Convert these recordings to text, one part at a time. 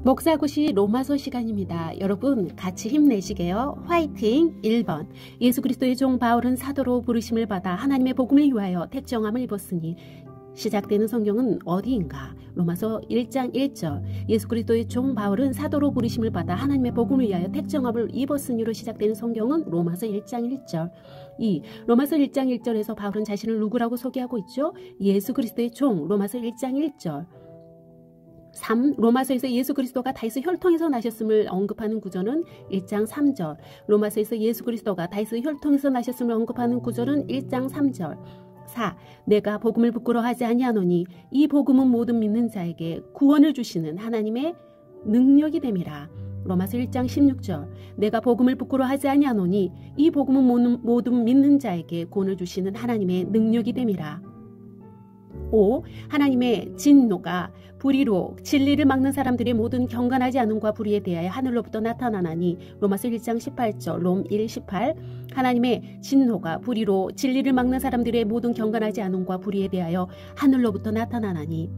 목사고시 로마서 시간입니다. 여러분 같이 힘내시게요. 화이팅! 1번 예수 그리스도의 종 바울은 사도로 부르심을 받아 하나님의 복음을 위하여 택정함을 입었으니 시작되는 성경은 어디인가? 로마서 1장 1절 예수 그리스도의 종 바울은 사도로 부르심을 받아 하나님의 복음을 위하여 택정함을 입었으니로 시작되는 성경은 로마서 1장 1절 2. 로마서 1장 1절에서 바울은 자신을 누구라고 소개하고 있죠? 예수 그리스도의 종 로마서 1장 1절 3. 로마서에서 예수 그리스도가 다윗의 혈통에서 나셨음을 언급하는 구절은 1장 3절 로마서에서 예수 그리스도가 다윗의 혈통에서 나셨음을 언급하는 구절은 1장 3절 4. 내가 복음을 부끄러워하지 아니하노니 이 복음은 모든 믿는 자에게 구원을 주시는 하나님의 능력이 됨이라. 로마서 1장 16절 내가 복음을 부끄러워하지 아니하노니 이 복음은 모든 믿는 자에게 구원을 주시는 하나님의 능력이 됨이라. 5. 하나님의 진노가 불의로 진리를 막는 사람들의 모든 경건하지 않음과 불의에 대하여 하늘로부터 나타나나니. 로마서 1장 18절 롬 1, 18 하나님의 진노가 불의로 진리를 막는 사람들의 모든 경건하지 않음과 불의에 대하여 하늘로부터 나타나나니.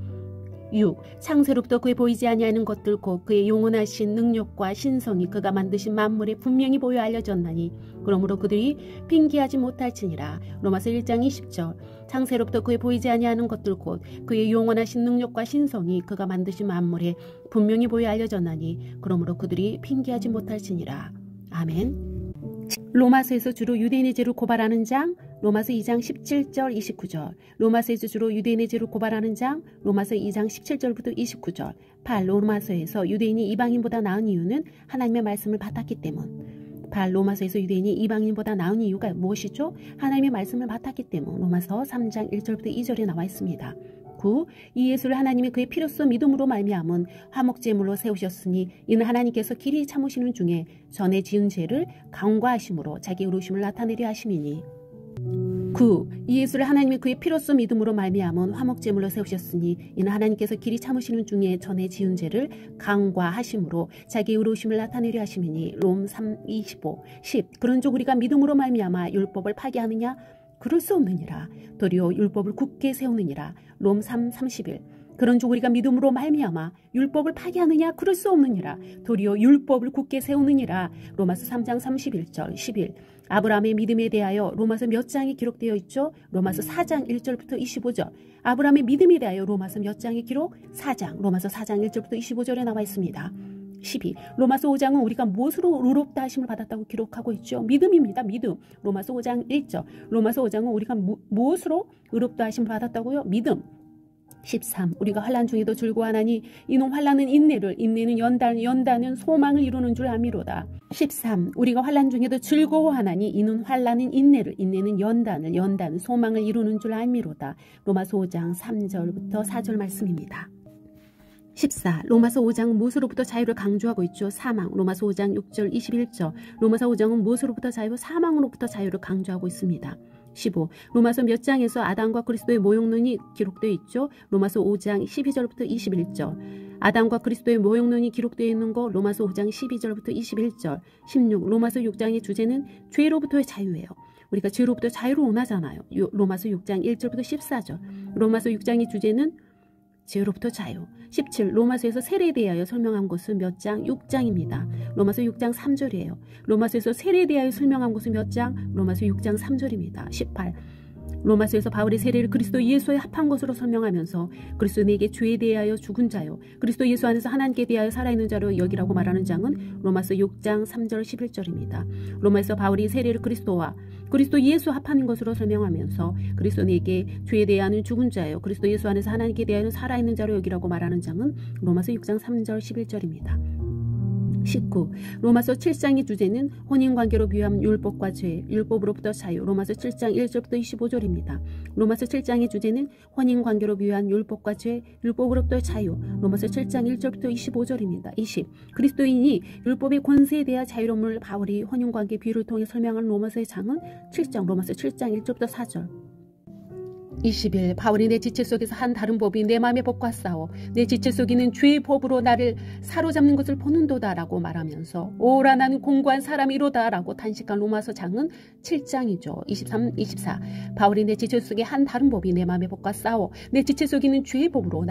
6. 창세로부터 그의 보이지 아니하는 것들 곧 그의 영원하신 능력과 신성이 그가 만드신 만물에 분명히 보여 알려졌나니 그러므로 그들이 핑계하지 못할지니라. 로마서 1장 20절 창세로부터 그의 보이지 아니하는 것들 곧 그의 영원하신 능력과 신성이 그가 만드신 만물에 분명히 보여 알려졌나니 그러므로 그들이 핑계하지 못할지니라. 아멘. 로마서에서 주로 유대인의 죄를 고발하는 장 로마서 2장 17절 29절 로마서에서 주로 유대인의 죄를 고발하는 장 로마서 2장 17절부터 29절 8. 로마서에서 유대인이 이방인보다 나은 이유는 하나님의 말씀을 받았기 때문. 8. 로마서에서 유대인이 이방인보다 나은 이유가 무엇이죠? 하나님의 말씀을 받았기 때문. 로마서 3장 1절부터 2절에 나와 있습니다. 9. 이 예수를 하나님이 그의 피로써 믿음으로 말미암은 화목제물로 세우셨으니 이는 하나님께서 길이 참으시는 중에 전에 지은 죄를 간과하심으로 자기 의로우심을 나타내려 하심이니. 9. 이 예수를 하나님이 그의 피로써 믿음으로 말미암은 화목제물로 세우셨으니 이는 하나님께서 길이 참으시는 중에 전에 지은 죄를 간과하심으로 자기 의로우심을 나타내려 하심이니. 롬 3, 25 10. 그런즉 우리가 믿음으로 말미암아 율법을 파기하느냐? 그럴 수 없느니라. 도리어 율법을 굳게 세우느니라. 롬 3, 31 그런즉 우리가 믿음으로 말미암아 율법을 파기하느냐? 그럴 수 없느니라. 도리어 율법을 굳게 세우느니라. 로마서 3장 31절 11 아브라함의 믿음에 대하여 로마서 몇 장에 기록되어 있죠? 로마서 4장 1절부터 25절 아브라함의 믿음에 대하여 로마서 몇 장에 기록? 4장 로마서 4장 1절부터 25절에 나와 있습니다. 12. 로마서 5장은 우리가 무엇으로 의롭다 하심을 받았다고 기록하고 있죠? 믿음입니다. 믿음. 로마서 5장 1절 로마서 5장은 우리가 무엇으로 의롭다 하심을 받았다고요? 믿음. 13. 우리가 환난 중에도 즐거워하나니 이는 환난은 인내를 인내는 연단은 소망을 이루는 줄 아미로다. 13. 우리가 환난 중에도 즐거워하나니 이는 환난은 인내를 인내는 연단은 소망을 이루는 줄 아미로다. 로마서 5장 3절부터 4절 말씀입니다. 14. 로마서 5장은 무엇으로부터 자유를 강조하고 있죠? 사망. 로마서 5장 6절 21절 로마서 5장은 무엇으로부터 자유? 사망으로부터 자유를 강조하고 있습니다. 15. 로마서 몇 장에서 아담과 그리스도의 모욕론이 기록되어 있죠? 로마서 5장 12절부터 21절 아담과 그리스도의 모욕론이 기록되어 있는 거 로마서 5장 12절부터 21절 16. 로마서 6장의 주제는 죄로부터의 자유예요. 우리가 죄로부터 자유를 원하잖아요. 로마서 6장 1절부터 14절 로마서 6장의 주제는 죄로부터 자유. 17. 로마서에서 세례에 대하여 설명한 것은 몇 장? 6장입니다. 로마서 6장 3절이에요. 로마서에서 세례에 대하여 설명한 것은 몇 장? 로마서 6장 3절입니다. 18. 로마서에서 바울의 세례를 그리스도 예수에 합한 것으로 설명하면서 그리스도에게 죄에 대하여 죽은 자요 그리스도 예수 안에서 하나님께 대하여 살아있는 자로 여기라고 말하는 장은 로마서 6장 3절 11절입니다. 로마에서 바울이 세례를 그리스도 예수 합하는 것으로 설명하면서 그리스도에게 죄에 대하여는 죽은 자요 그리스도 예수 안에서 하나님께 대하여는 살아있는 자로 여기라고 말하는 장은 로마서 6장 3절 11절입니다. 19. 로마서 7장의 주제는 혼인관계로 비유한 율법과 죄, 율법으로부터 자유. 로마서 7장 1절부터 25절입니다. 로마서 7장의 주제는 혼인관계로 비유한 율법과 죄, 율법으로부터 자유. 로마서 7장 1절부터 25절입니다. 20. 그리스도인이 율법의 권세에 대한 자유로움을 바울이 혼인관계 비유를 통해 설명한 로마서의 장은 7장, 로마서 7장 1절부터 4절. 20일 바울이 내 지체 속에서 한 다른 법이 내 마음의 법과 싸워 내 지체 속에 있는 죄의 법으로 나를 사로잡는 것을 보는도다 라고 말하면서 오라 나는 공고한 사람이로다 라고 탄식한 로마서 장은 7장이죠. 23, 24 바울이 내 지체 속에 한 다른 법이 내 마음의 법과 싸워 내 지체 속에 있는 죄의 법으로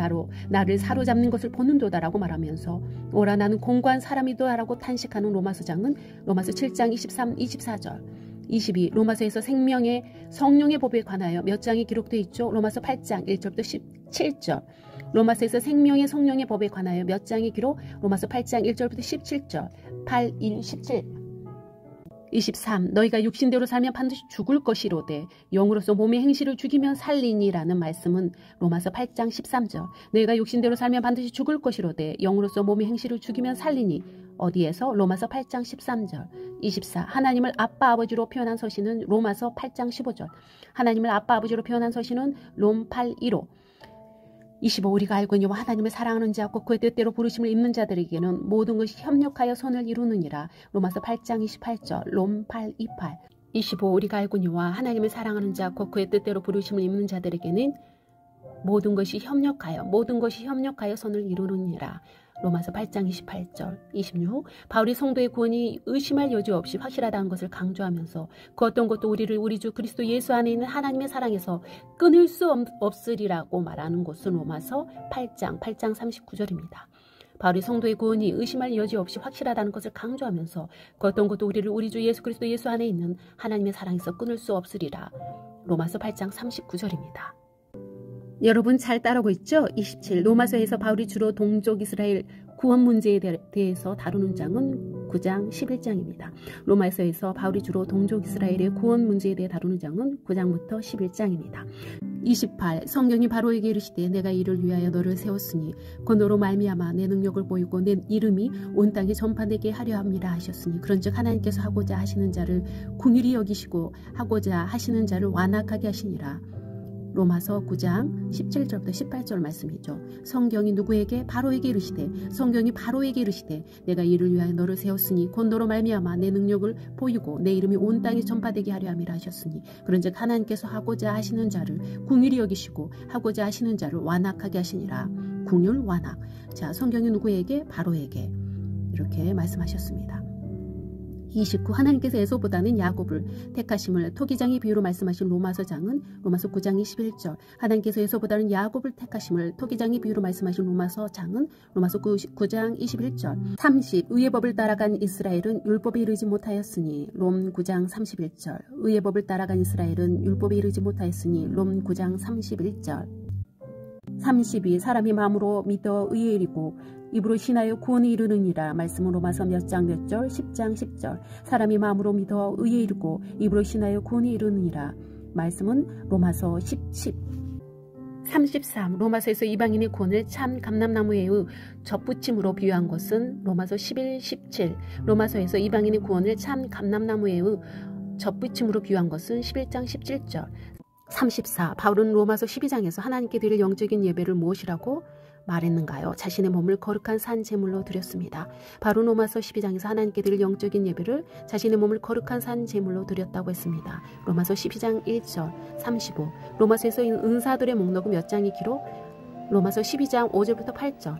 나를 사로잡는 것을 보는도다 라고 말하면서 오라 나는 공고한 사람이로다 라고 탄식하는 로마서 장은 로마서 7장 23, 24절 22. 로마서에서 생명의 성령의 법에 관하여 몇 장이 기록되어 있죠? 로마서 8장 1절부터 17절. 로마서에서 생명의 성령의 법에 관하여 몇 장이 기록? 로마서 8장 1절부터 17절. 8, 1, 17. 23. 너희가 육신대로 살면 반드시 죽을 것이로되 영으로서 몸의 행실을 죽이면 살리니라는 말씀은 로마서 8장 13절. 너희가 육신대로 살면 반드시 죽을 것이로되 영으로서 몸의 행실을 죽이면 살리니 어디에서? 로마서 8장 13절. 24. 하나님을 아빠 아버지로 표현한 서신은 로마서 8장 15절. 하나님을 아빠 아버지로 표현한 서신은 롬 8, 1호. 25. 우리가 알거니와 하나님을 사랑하는 자 곧 그의 뜻대로 부르심을 입는 자들에게는 모든 것이 협력하여 선을 이루느니라. 로마서 8장 28절. 롬 8, 28. 25. 우리가 알거니와 하나님을 사랑하는 자 곧 그의 뜻대로 부르심을 입는 자들에게는 모든 것이 협력하여 선을 이루느니라. 로마서 8장 28절. 26. 바울이 성도의 구원이 의심할 여지 없이 확실하다는 것을 강조하면서 그 어떤 것도 우리를 우리 주 그리스도 예수 안에 있는 하나님의 사랑에서 끊을 수 없으리라고 말하는 것은 로마서 8장 39절입니다. 바울이 성도의 구원이 의심할 여지 없이 확실하다는 것을 강조하면서 그 어떤 것도 우리를 우리 주 예수 그리스도 예수 안에 있는 하나님의 사랑에서 끊을 수 없으리라. 로마서 8장 39절입니다. 여러분 잘 따라오고 있죠? 27. 로마서에서 바울이 주로 동족 이스라엘 구원 문제에 대해서 다루는 장은 9장 11장입니다. 로마서에서 바울이 주로 동족 이스라엘의 구원 문제에 대해 다루는 장은 9장부터 11장입니다. 28. 성경이 바로에게 이르시되 내가 이를 위하여 너를 세웠으니 곧 너로 말미암아 내 능력을 보이고 내 이름이 온 땅에 전파되게 하려 함이라 하셨으니 그런즉 하나님께서 하고자 하시는 자를 긍휼히 여기시고 하고자 하시는 자를 완악하게 하시니라. 로마서 9장 17절부터 18절 말씀이죠. 성경이 누구에게? 바로에게 이르시되 내가 이를 위하여 너를 세웠으니 곧 너로 말미암아 내 능력을 보이고 내 이름이 온 땅에 전파되게 하려 함이라 하셨으니 그런즉 하나님께서 하고자 하시는 자를 긍휼히 여기시고 하고자 하시는 자를 완악하게 하시니라. 긍휼 완악. 자, 성경이 누구에게? 바로에게 이렇게 말씀하셨습니다. 29. 하나님께서 에서보다는 야곱을 택하심을 토기장의 비유로 말씀하신 로마서 장은 로마서 9장 21절. 하나님께서 에서보다는 야곱을 택하심을 토기장의 비유로 말씀하신 로마서 장은 로마서 9장 21절. 30. 의의 법을 따라간 이스라엘은 율법에 이르지 못하였으니 롬 9장 31절. 의의 법을 따라간 이스라엘은 율법에 이르지 못하였으니 롬 9장 31절. 32. 사람이 마음으로 믿어 의에 이르고 입으로 신하여 구원에 이르느니라. 말씀은 로마서 몇 장 몇 절? 10장 10절. 사람이 마음으로 믿어 의에 이르고 입으로 신하여 구원에 이르느니라. 말씀은 로마서 10. 33. 로마서에서 이방인의 구원을 참 감람나무의 접붙임으로 비유한 것은 로마서 11, 17. 로마서에서 이방인의 구원을 참 감람나무의 접붙임으로 비유한 것은 11장 17절. 34. 바울은 로마서 12장에서 하나님께 드릴 영적인 예배를 무엇이라고 말했는가요? 자신의 몸을 거룩한 산 제물로 드렸습니다. 바로 로마서 12장에서 하나님께 드릴 영적인 예배를 자신의 몸을 거룩한 산 제물로 드렸다고 했습니다. 로마서 12장 1절. 35. 로마서에서 은사들의 목록은 몇 장이 기록? 로마서 12장 5절부터 8절.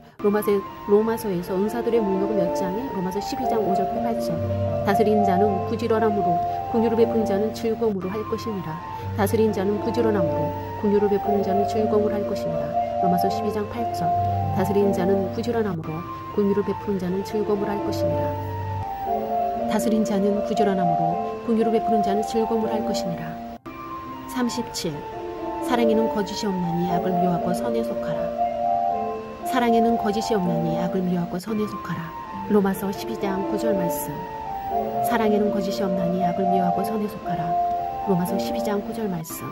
로마서에서 은사들의 목록은 몇 장에? 로마서 12장 5절부터 8절. 다스린 자는 부지런함으로 긍휼을 베푸는 자는 즐거움으로 할 것이니라. 다스린 자는 부지런함으로 긍휼을 베푸는 자는 즐거움으로 할 것이니라. 로마서 12장 8절. 다스린 자는 부지런함으로 긍휼을 베푸는 자는 즐거움을 할 것이니라. 다스린 자는 부지런함으로 긍휼을 베푸는 자는 즐거움을 할 것이니라. 37. 사랑에는 거짓이 없나니 악을 미워하고 선에 속하라. 사랑에는 거짓이 없나니 악을 미워하고 선에 속하라. 로마서 12장 9절 말씀. 사랑에는 거짓이 없나니 악을 미워하고 선에 속하라. 로마서 12장 9절 말씀.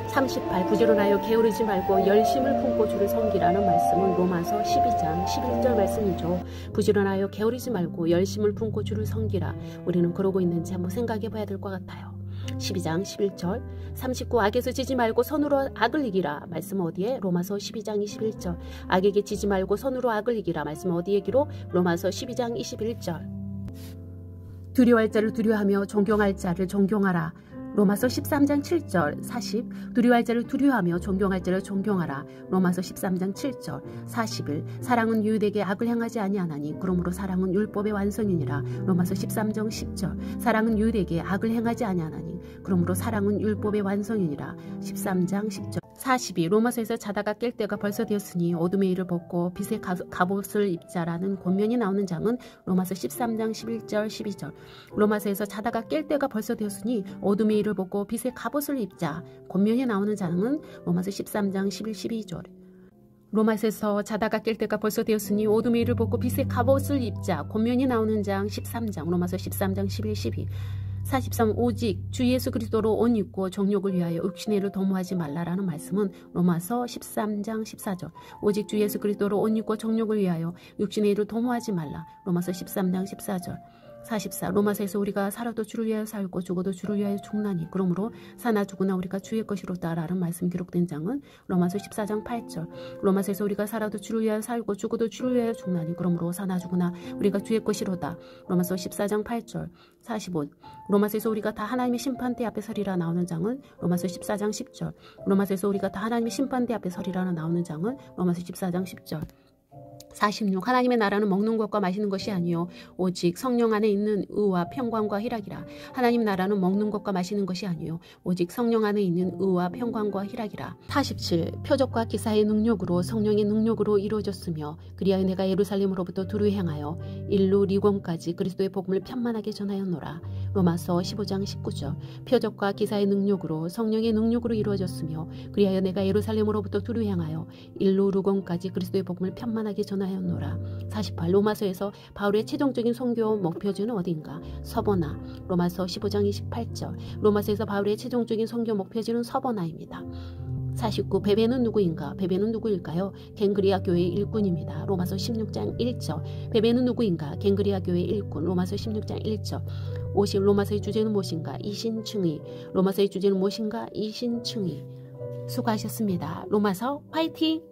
38. 부지런하여 게으르지 말고 열심을 품고 주를 섬기라는 말씀은 로마서 12장 11절 말씀이죠. 부지런하여 게으르지 말고 열심을 품고 주를 섬기라. 우리는 그러고 있는지 한번 생각해 봐야 될 것 같아요. 12장 11절. 39. 악에서 지지 말고 선으로 악을 이기라. 말씀 어디에? 로마서 12장 21절. 악에게 지지 말고 선으로 악을 이기라. 말씀 어디에 기록? 로마서 12장 21절. 두려워할 자를 두려워하며 존경할 자를 존경하라. 로마서 13장 7절 40 두려워할 자를 두려워하며 존경할 자를 존경하라. 로마서 13장 7절 41 사랑은 유대에게 악을 행하지 아니하나니 그러므로 사랑은 율법의 완성이니라. 로마서 13장 10절 사랑은 유대에게 악을 행하지 아니하나니 그러므로 사랑은 율법의 완성이니라. 13장 10절 42 로마서에서 자다가 깰 때가 벌써 되었으니 어둠의 일을 벗고 빛의 갑옷을 입자라는 권면이 나오는 장은 로마서 13장 11절 12절 로마서에서 자다가 깰 때가 벌써 되었으니 어둠의 일을 벗고 빛의 갑옷을 입자 권면이 나오는 장은 로마서 13장 11, 12절 로마서에서 자다가 깰 때가 벌써 되었으니 어둠의 일을 벗고 빛의 갑옷을 입자 권면이 나오는 장 13장 로마서 13장 11, 12 43 오직 주 예수 그리스도로 옷 입고 정욕을 위하여 육신의 일을 도모하지 말라라는 말씀은 로마서 13장 14절 오직 주 예수 그리스도로 옷 입고 정욕을 위하여 육신의 일을 도모하지 말라 로마서 13장 14절 44 로마서에서 우리가 살아도 주를 위하여 살고 죽어도 주를 위하여 죽나니 그러므로 사나 죽으나 우리가 주의 것이로다 라는 말씀이 기록된 장은 로마서 14장 8절 로마서에서 우리가 살아도 주를 위하여 살고 죽어도 주를 위하여 죽나니 그러므로 사나 죽으나 우리가 주의 것이로다 로마서 14장 8절 45 로마서에서 우리가 다 하나님의 심판대 앞에 서리라 나오는 장은 로마서 14장 10절 로마서에서 우리가 다 하나님의 심판대 앞에 서리라 나오는 장은 로마서 14장 10절 46 하나님의 나라는 먹는 것과 마시는 것이 아니요 오직 성령 안에 있는 의와 평강과 희락이라. 하나님 나라는 먹는 것과 마시는 것이 아니요 오직 성령 안에 있는 의와 평강과 희락이라. 47 표적과 기사의 능력으로 성령의 능력으로 이루어졌으며 그리하여 내가 예루살렘으로부터 두루 향하여 일루 리곤까지 그리스도의 복음을 편만하게 전하였노라. 로마서 15장 19절 표적과 기사의 능력으로 성령의 능력으로 이루어졌으며 그리하여 내가 예루살렘으로부터 두루 향하여 일루 리곤까지 그리스도의 복음을 편만하게 전하였노라. 48 로마서에서 바울의 최종적인 선교 목표지는 어딘가? 서버나. 로마서 15장 28절 로마서에서 바울의 최종적인 선교 목표지는 서버나입니다. 49 베베는 누구인가? 베베는 누구일까요? 갱그리아 교회의 일꾼입니다. 로마서 16장 1절 베베는 누구인가? 갱그리아 교회의 일꾼. 로마서 16장 1절 50 로마서의 주제는 무엇인가? 이신층의. 로마서의 주제는 무엇인가? 이신층의. 수고하셨습니다. 로마서 화이팅!